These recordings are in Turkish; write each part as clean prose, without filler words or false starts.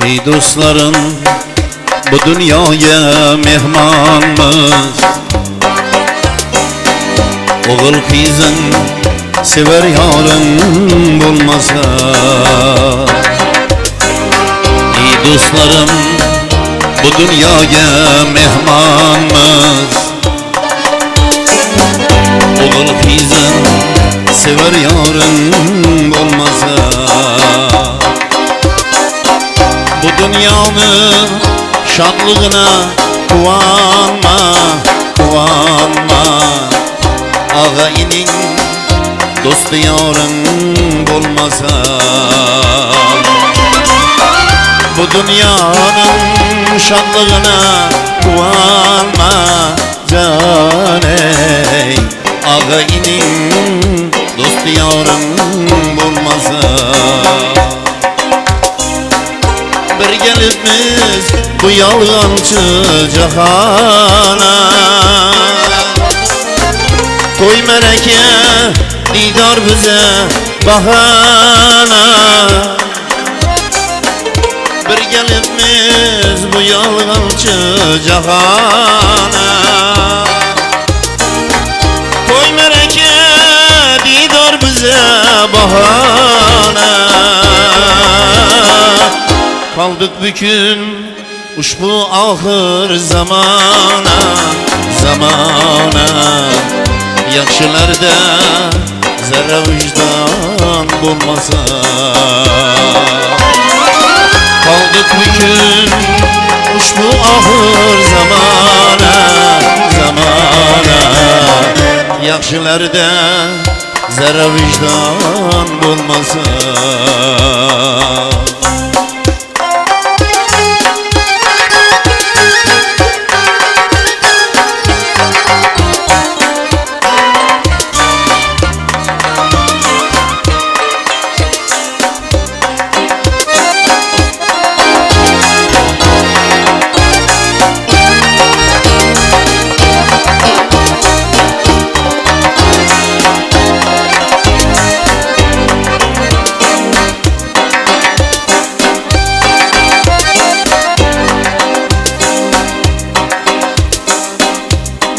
Ey dostlarım, bu dünyaya mehmanımız. Oğul kızın sever yarın bulmasa. Ey dostlarım, bu dünyaya mehmanımız. Oğul kızın sever yarın bulmasa. Bu dünyanın şadlığına kuvanma, kuvanma. Ağayının dostu yarın bulmasa. Bu dünyanın şadlığına kuvanma caney. Ağayının dostu yarın bulmasa. Bir gelipmiz bu yalgancı cahana. Koy meleke didar bize bahana. Bir gelipmiz bu yalgancı cahana. Koy meleke didar bize bahana. Kaldık bugün uşbu ahır zamana, zamana. Yaxşılarda zerre vicdan bulmasa. Kaldık bugün uşbu ahır zamana, zamana. Yaxşılarda zerre vicdan bulmasa.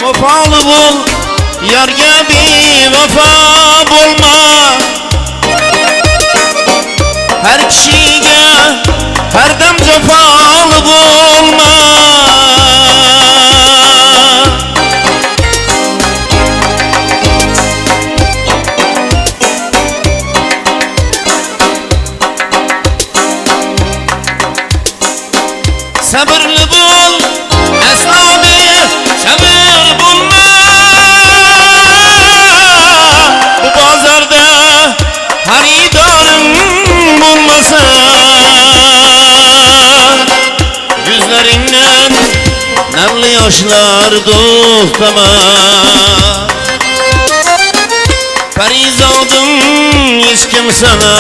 Vefalı bul, yar gibi vefa bulma. Her kişiye her dem cefalı bulma. Sabırlı bul, esnabı sabır bulma. Bu pazarda haridarın bulmasa. Yüzlerinden nemli yaşlar doğtama. Perizadım hiç kimsene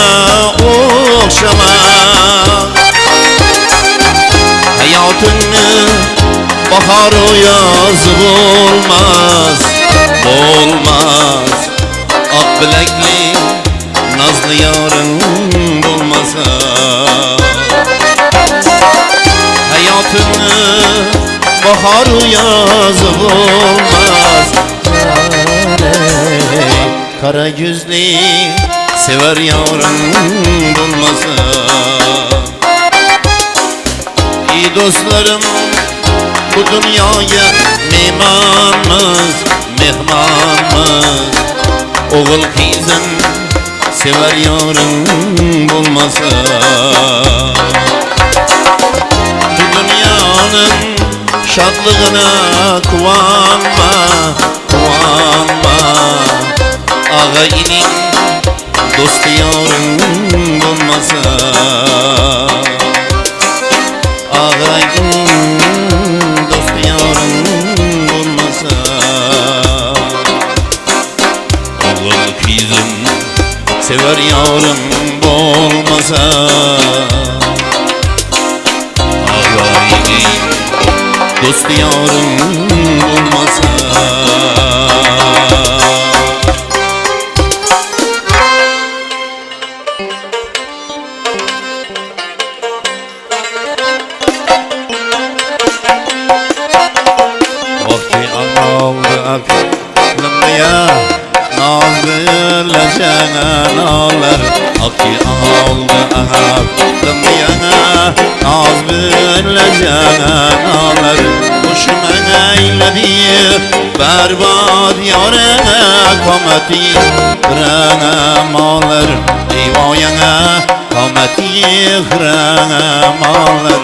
okşama. Hayatını bahar o yaz bulmaz, bulmaz. Ak bilekli nazlı yarın bulmasa. Hayatını bahar o yaz bulmaz. Kara yüzlü sever yarın bulmasa. İyi dostlarım, bu dünyaya mehmanımız, mehmanımız. Oğul kızın sever yarın bulmasa. Bu dünyanın şadlığına kuvanma, kuvanma. Ağayının dostu yarın bulmasa. Ağayının dostu yarın bulmasa. Oğul kızım sever yarın bulmasa. Ağayının dostu yarın bulmasa. canalar Akki aldı aklım yana Naz bile canalar Kuşuma eyledi berbat yare Kameti kıramalar Eyvayana kameti kıramalar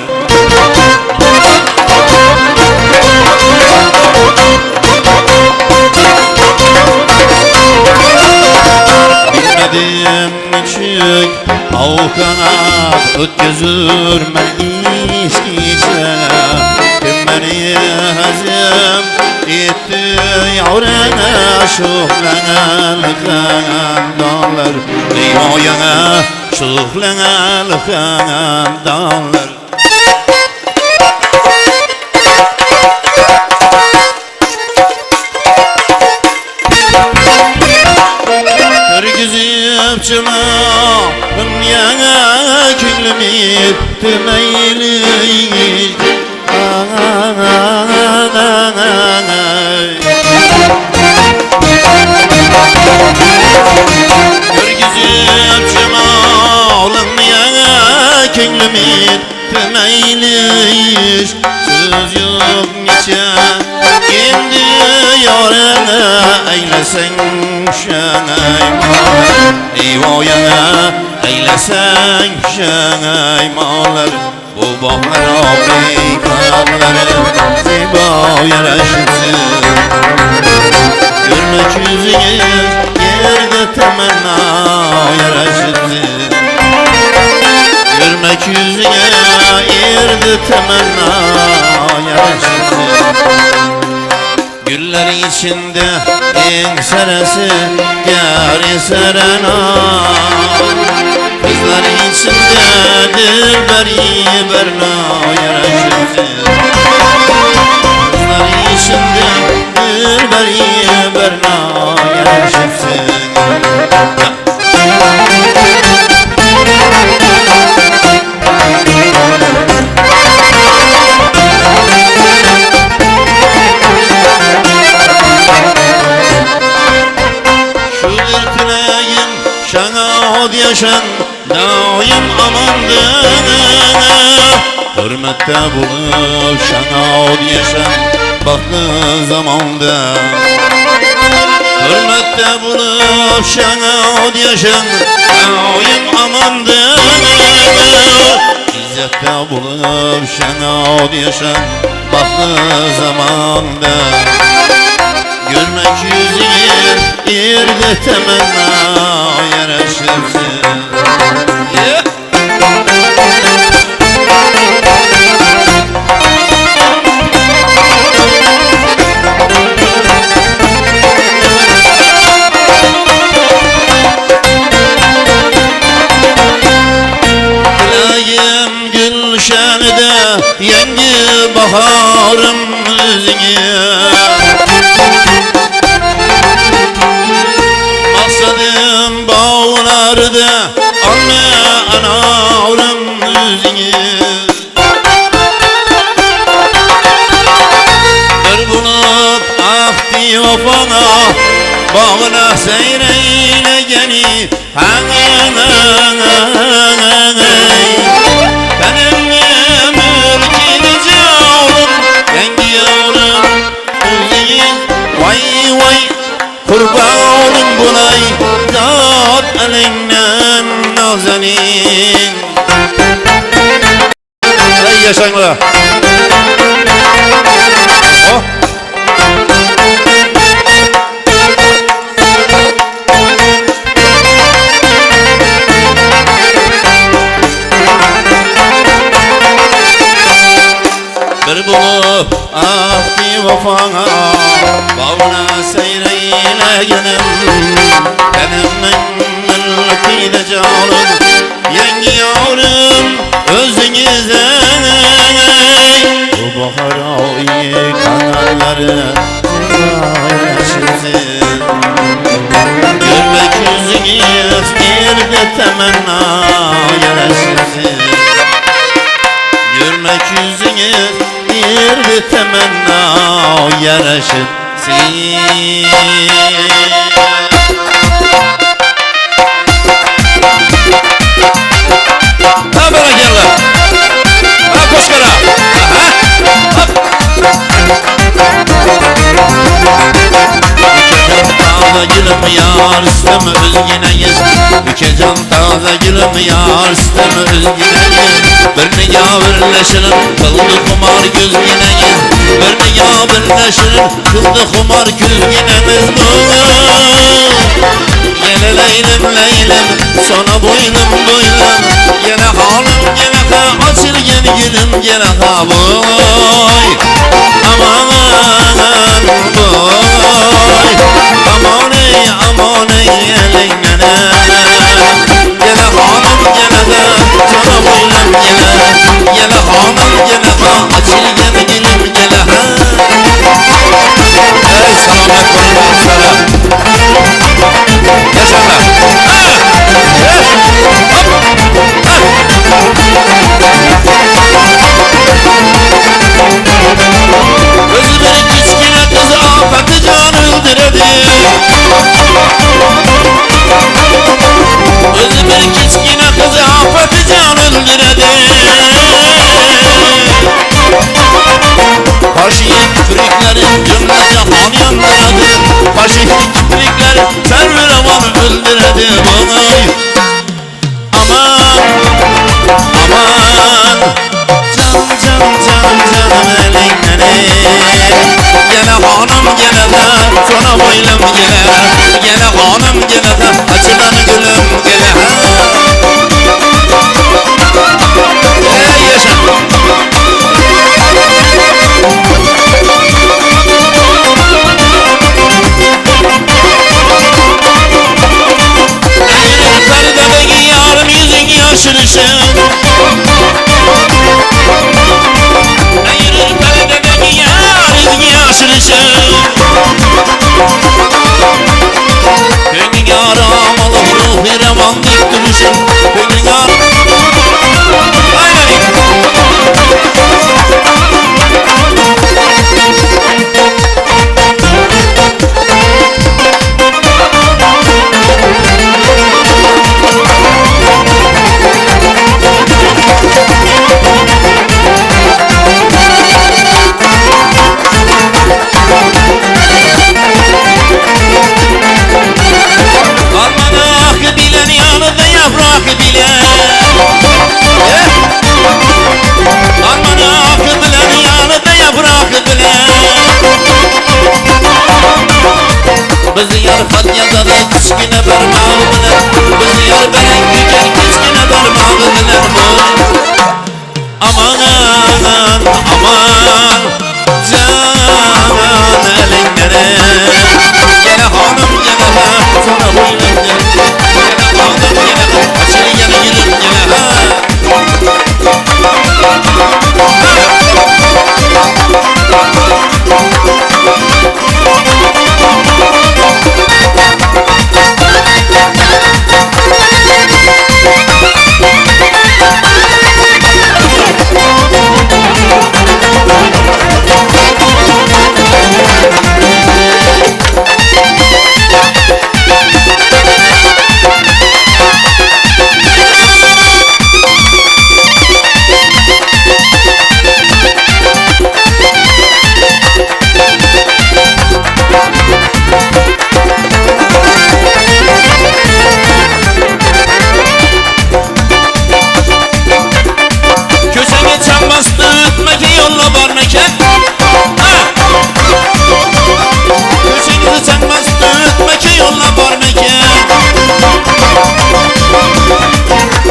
Bilmedim küçük avukat ötközürme işkice Kim beni hazım etti yavrana Şuhlanan dağlar Eyvayana şuhlanan dağlar Görgüzüp çımağım yana Küllümü tümeyli Görgüzüp çımağım yana Küllümü tümeyli Söz yok niçe Kendi yarına eylesen şenaymalar Eyvayana eylesen şenaymalar Bu bahar afrikalarım Ziba yaraşırsın Görmek yüzünü yerde temenna yaraşırsın Görmek yüzünü yerde temenna yaraşırsın Güller içinde en sarısı gari sarana Kızlar içinde dilberi berna yaraşırsın Kızlar içinde dilberi berna yaraşırsın Yaşan daim amandır Hürmette bulup şanad yaşan Baklı zamanda Hürmette bulup şanad yaşan Daim amandır İzzette bulup şanad yaşan Baklı zamanda Görmek yüzünü yerde temenna yaraşırsın Dilayım gülşenide yengi baharım yüzüne Maksadım bağlarda alma anavrum yüzüne Bir bulup akti vafana Bağına seyreyle geni Benim ömür gidece oğlum Yengi yavrum yüzüne Vay vay kurbanım bulay Zat elinden nazanin Ey yaşanla Oh Bir bulup akti vafana Bağına seyreyle gelim Benimle mülkide canım Yengi yavrum özünüze Bu bahar ayı kanalları Yaşırsın Görmek yüzünüz yerde temenna yaraşırsın Görmek yüzünüz yerde temenna yaraşırsın yar isteme özgüneyiz. İki can taze gülüm yar isteme özgüneyiz. Birliğe birleşirin kıldı kumar güzgüneyiz. Birliğe birleşirin kıldı kumar güzgünemiz bu. Gele leylim leylim sana boylum boylum. Gele hanım gele ha açılgen gülüm gele ha boy. Aman boy. Aman ey eleynene. Gele hanım gele ha sana boylum gele. Gele hanım gele ha açılgen gülüm gele ha. Ey selamet olun sana. Yaşarlar. Özü bir kiçkine kızı afeti can öldüredi. Özü bir kiçkine kızı afeti can öldüredi. Faşist küfürüklerin cümle cahan yandırdı. Faşist küfürüklerin terör aman öldüredi bana. Aman aman canım eleynene. Gele hanım gele de sana boylum gele. Gele hanım gele de açılan gülüm gele. Ey yaşa. Perdedeki yarım yüzün yaşırışın. Eğilir perdedeki yarım yaşırışın. Gönlün yaram alıp ruh remandik duruşun. Gönlün yaram. Aynen. Bizi yar Fatya'da da kiçkine parmağı bilen. Bizi yar beren güzel kiçkine parmağı bilen bu. Aman aman can eleynere. Gele hanım gele ha sana boylum gele. Gele hanım gele ha açılı gele gülüm gele ha.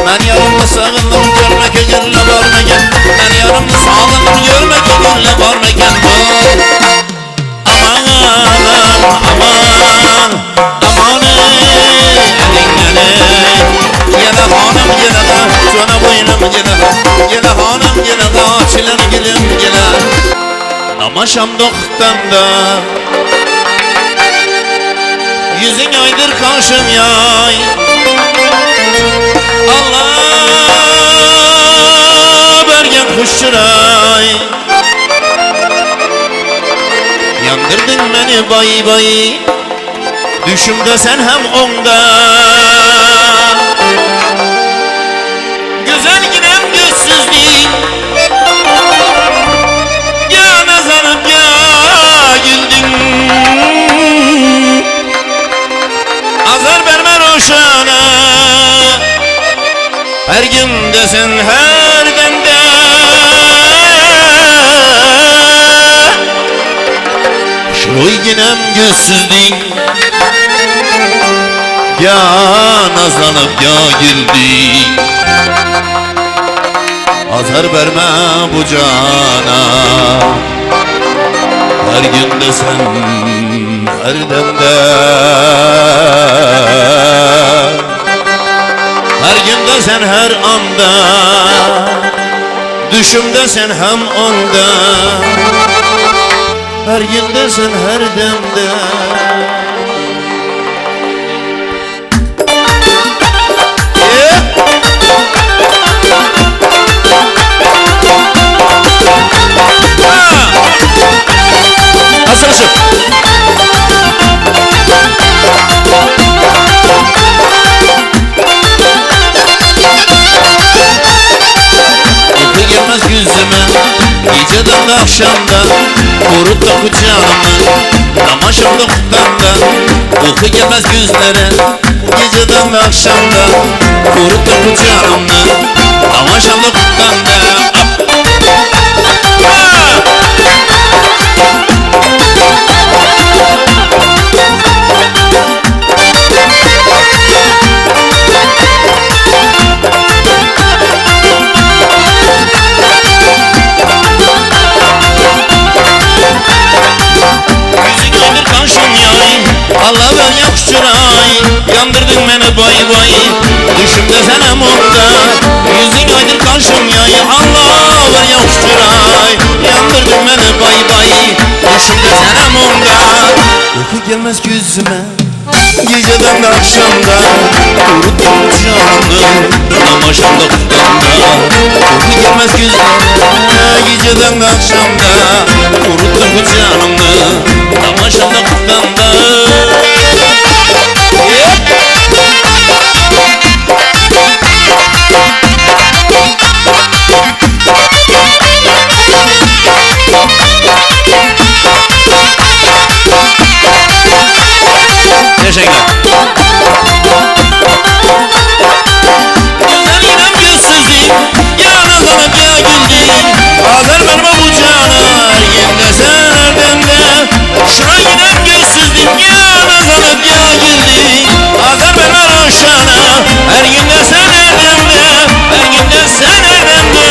Ben yarımlı sağındım görmek gönülle var meken. Ben yarımlı sağındım görmek gönülle var meken. Aman aman aman elinlere. Gele hanım gele de sana boynum gele. Gele hanım gele de açılan gülüm gele. Namaşam doktamda yüzün aydır karşım yay. Allah bergen kuşçuray. Yandırdın beni bay bay. Düşümde sen hem onda. Güzel giden gözsüzlüğün. Ya nazarım ya güldün. Her gün desen her demde Şuroy ginem gözsüzdün Ya nazlanıp ya güldün Azar verme bu cana Her gün desen her demde Her gün desen her anda Düşümde sen hem onda Her gün desen her demde Geceden de akşamda Kurut da kucağımı Namaşımda kutlamda Uyku gelmez gözlere Geceden de akşamda Kurut da kucağımı Namaşımda kutlamda Allah ver yakıştıray Yandırdın beni bay bay Düşümde sen hem onda Yüzün aydır karşım yay Allah ver yakıştıray Yandırdın beni bay bay Düşümde sen hem onda Uyku gelmez gözüme Geceden de akşamda Kuruttum canımı Namaşımda kutlamda Uyku gelmez gözüme Geceden de akşamda Kuruttum canımı Namaşımda kutlamda Teşekkürler. Güzelim gözsüzüm, yalnız alıp ya güldüm. Azar verme bu cana, yerinde sen erdemde. Şuna giden gözsüzüm, yalnız alıp ya güldüm. Azar verme roşana, her günde sen erdemde. Her günde sen erdemde.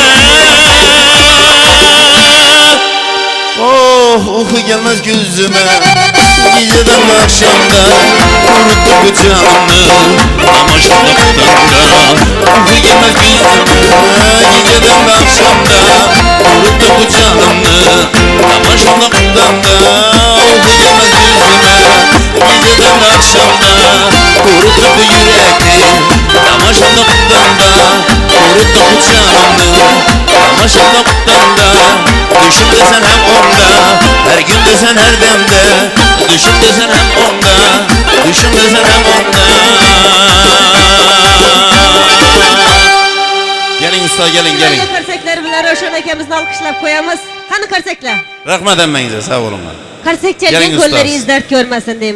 Oh, uyku gelmez gözüme. Geceden de akşamda Kuruttu kucağımı Namaşımda kutlamda Uyku gelmez gözüme Geceden de akşamda Kuruttu kucağımı Namaşımda kutlamda Uyku gelmez gözüme Geceden de akşamda Kuruttu bu yürekli Namaşımda kutlamda Kuruttu kucağımı Namaşımda kutlamda Düşümde sen hem onda Her gün desen her demde Düşümde sen hem onda Düşümde sen hem onda Gelin usta gelin gelin Karsekleri bilen Roşan ekemizin alkışlap koyamız. Hani karsekler? Rahmet emmenize sağ olun Karsek çelgen Gelin kolları usta. iz dert görmesin diyeyim.